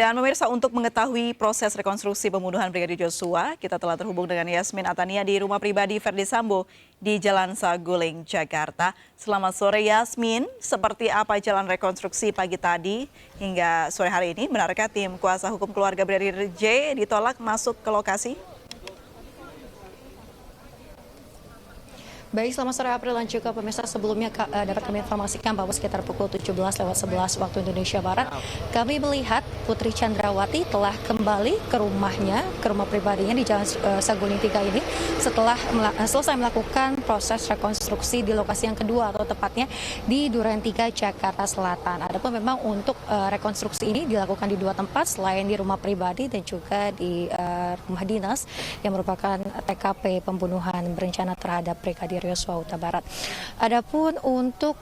Dan pemirsa, untuk mengetahui proses rekonstruksi pembunuhan Brigadir Joshua, kita telah terhubung dengan Yasmin Atania di rumah pribadi Verdi Sambo di Jalan Saguling, Jakarta. Selamat sore Yasmin, seperti apa jalan rekonstruksi pagi tadi hingga sore hari ini? Benarkah tim kuasa hukum keluarga Brigadir J ditolak masuk ke lokasi? Baik, selamat sore April dan juga pemirsa. Sebelumnya dapat kami informasikan bahwa sekitar pukul 17:11 waktu Indonesia Barat, kami melihat Putri Chandrawati telah kembali ke rumahnya, ke rumah pribadinya di Jalan Saguling 3 ini setelah selesai melakukan proses rekonstruksi di lokasi yang kedua atau tepatnya di Duren 3, Jakarta Selatan. Adapun memang untuk rekonstruksi ini dilakukan di dua tempat selain di rumah pribadi dan juga di rumah dinas yang merupakan TKP pembunuhan berencana terhadap Brigadir Joshua Huta Barat. Adapun untuk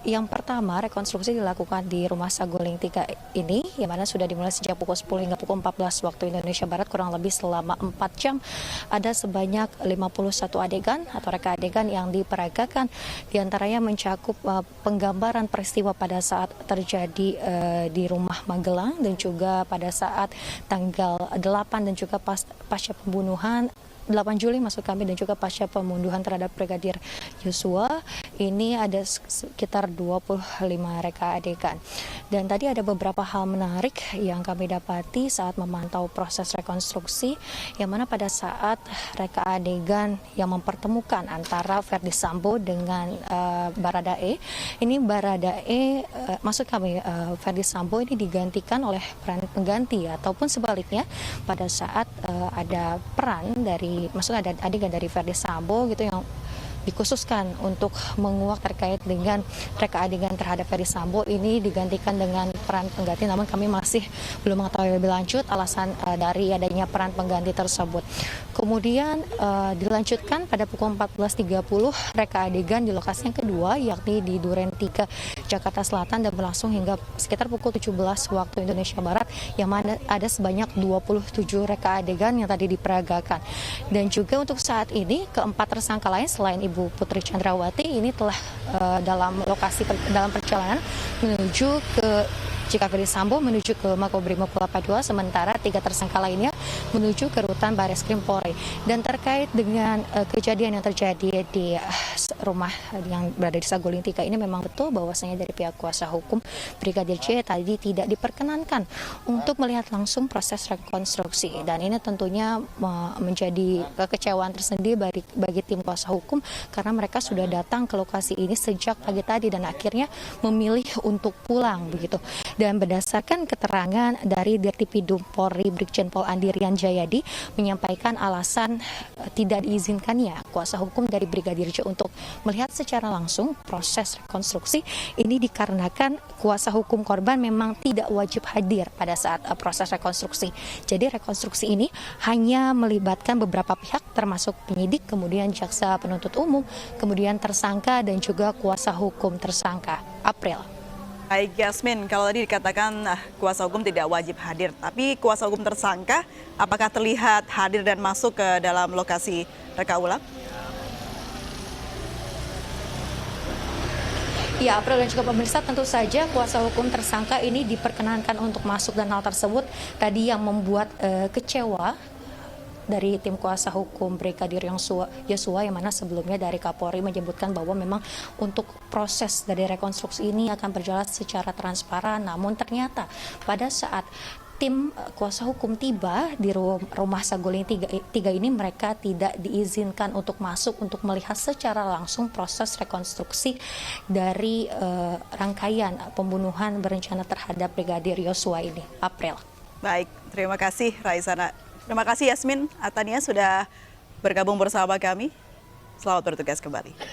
yang pertama, rekonstruksi dilakukan di rumah Saguling 3 ini, yang mana sudah dimulai sejak pukul 10 hingga pukul 14 waktu Indonesia Barat, kurang lebih selama 4 jam. Ada sebanyak 51 adegan atau reka adegan yang diperagakan, diantaranya mencakup penggambaran peristiwa pada saat terjadi di rumah Magelang dan juga pada saat tanggal 8 dan juga pasca pembunuhan 8 Juli maksud kami, dan juga pasca pembunuhan terhadap Brigadir Joshua. Ini ada sekitar 25 reka adegan. Dan tadi ada beberapa hal menarik yang kami dapati saat memantau proses rekonstruksi, yang mana pada saat reka adegan yang mempertemukan antara Verdi Sambo dengan Baradae, ini Baradae, maksud kami Verdi Sambo ini digantikan oleh peran pengganti, ataupun sebaliknya pada saat ada peran dari, maksudnya ada adegan dari Verdi Sambo gitu yang dikhususkan untuk menguak terkait dengan reka adegan terhadap Verdi Sambo, ini digantikan dengan peran pengganti. Namun kami masih belum mengetahui lebih lanjut alasan dari adanya peran pengganti tersebut. Kemudian dilanjutkan pada pukul 14.30 reka adegan di lokasi yang kedua, yakni di Duren 3, Jakarta Selatan, dan berlangsung hingga sekitar pukul 17 waktu Indonesia Barat, yang mana ada sebanyak 27 reka adegan yang tadi diperagakan. Dan juga untuk saat ini keempat tersangka lain selain Ibu Putri Chandrawati ini telah dalam perjalanan menuju ke Verdi Sambo menuju ke Makobrimob Kelapa II, sementara 3 tersangka lainnya menuju ke rutan Bareskrim Polri. Dan terkait dengan kejadian yang terjadi di rumah yang berada di Saguling 3 ini, memang betul bahwasanya dari pihak kuasa hukum Brigadir J tadi tidak diperkenankan untuk melihat langsung proses rekonstruksi, dan ini tentunya menjadi kekecewaan tersendiri bagi tim kuasa hukum, karena mereka sudah datang ke lokasi ini sejak pagi tadi dan akhirnya memilih untuk pulang begitu. Dan berdasarkan keterangan dari Dirtipidum Polri Brigjen Pol Andirian Jayadi, menyampaikan alasan tidak diizinkannya kuasa hukum dari Brigadir J untuk melihat secara langsung proses rekonstruksi ini dikarenakan kuasa hukum korban memang tidak wajib hadir pada saat proses rekonstruksi. Jadi rekonstruksi ini hanya melibatkan beberapa pihak, termasuk penyidik, kemudian jaksa penuntut umum, kemudian tersangka dan juga kuasa hukum tersangka. April. Baik Yasmin, kalau tadi dikatakan kuasa hukum tidak wajib hadir, tapi kuasa hukum tersangka apakah terlihat hadir dan masuk ke dalam lokasi reka ulang? Ya, April dan juga pemirsa, tentu saja kuasa hukum tersangka ini diperkenankan untuk masuk, dan hal tersebut tadi yang membuat kecewa dari tim kuasa hukum Brigadir Joshua, yang mana sebelumnya dari Kapolri menyebutkan bahwa memang untuk proses dari rekonstruksi ini akan berjalan secara transparan. Namun ternyata pada saat tim kuasa hukum tiba di rumah Saguling 3 ini, mereka tidak diizinkan untuk masuk untuk melihat secara langsung proses rekonstruksi dari rangkaian pembunuhan berencana terhadap Brigadir Joshua ini. April. Baik, terima kasih Raisana. Terima kasih Yasmin Atania sudah bergabung bersama kami. Selamat bertugas kembali.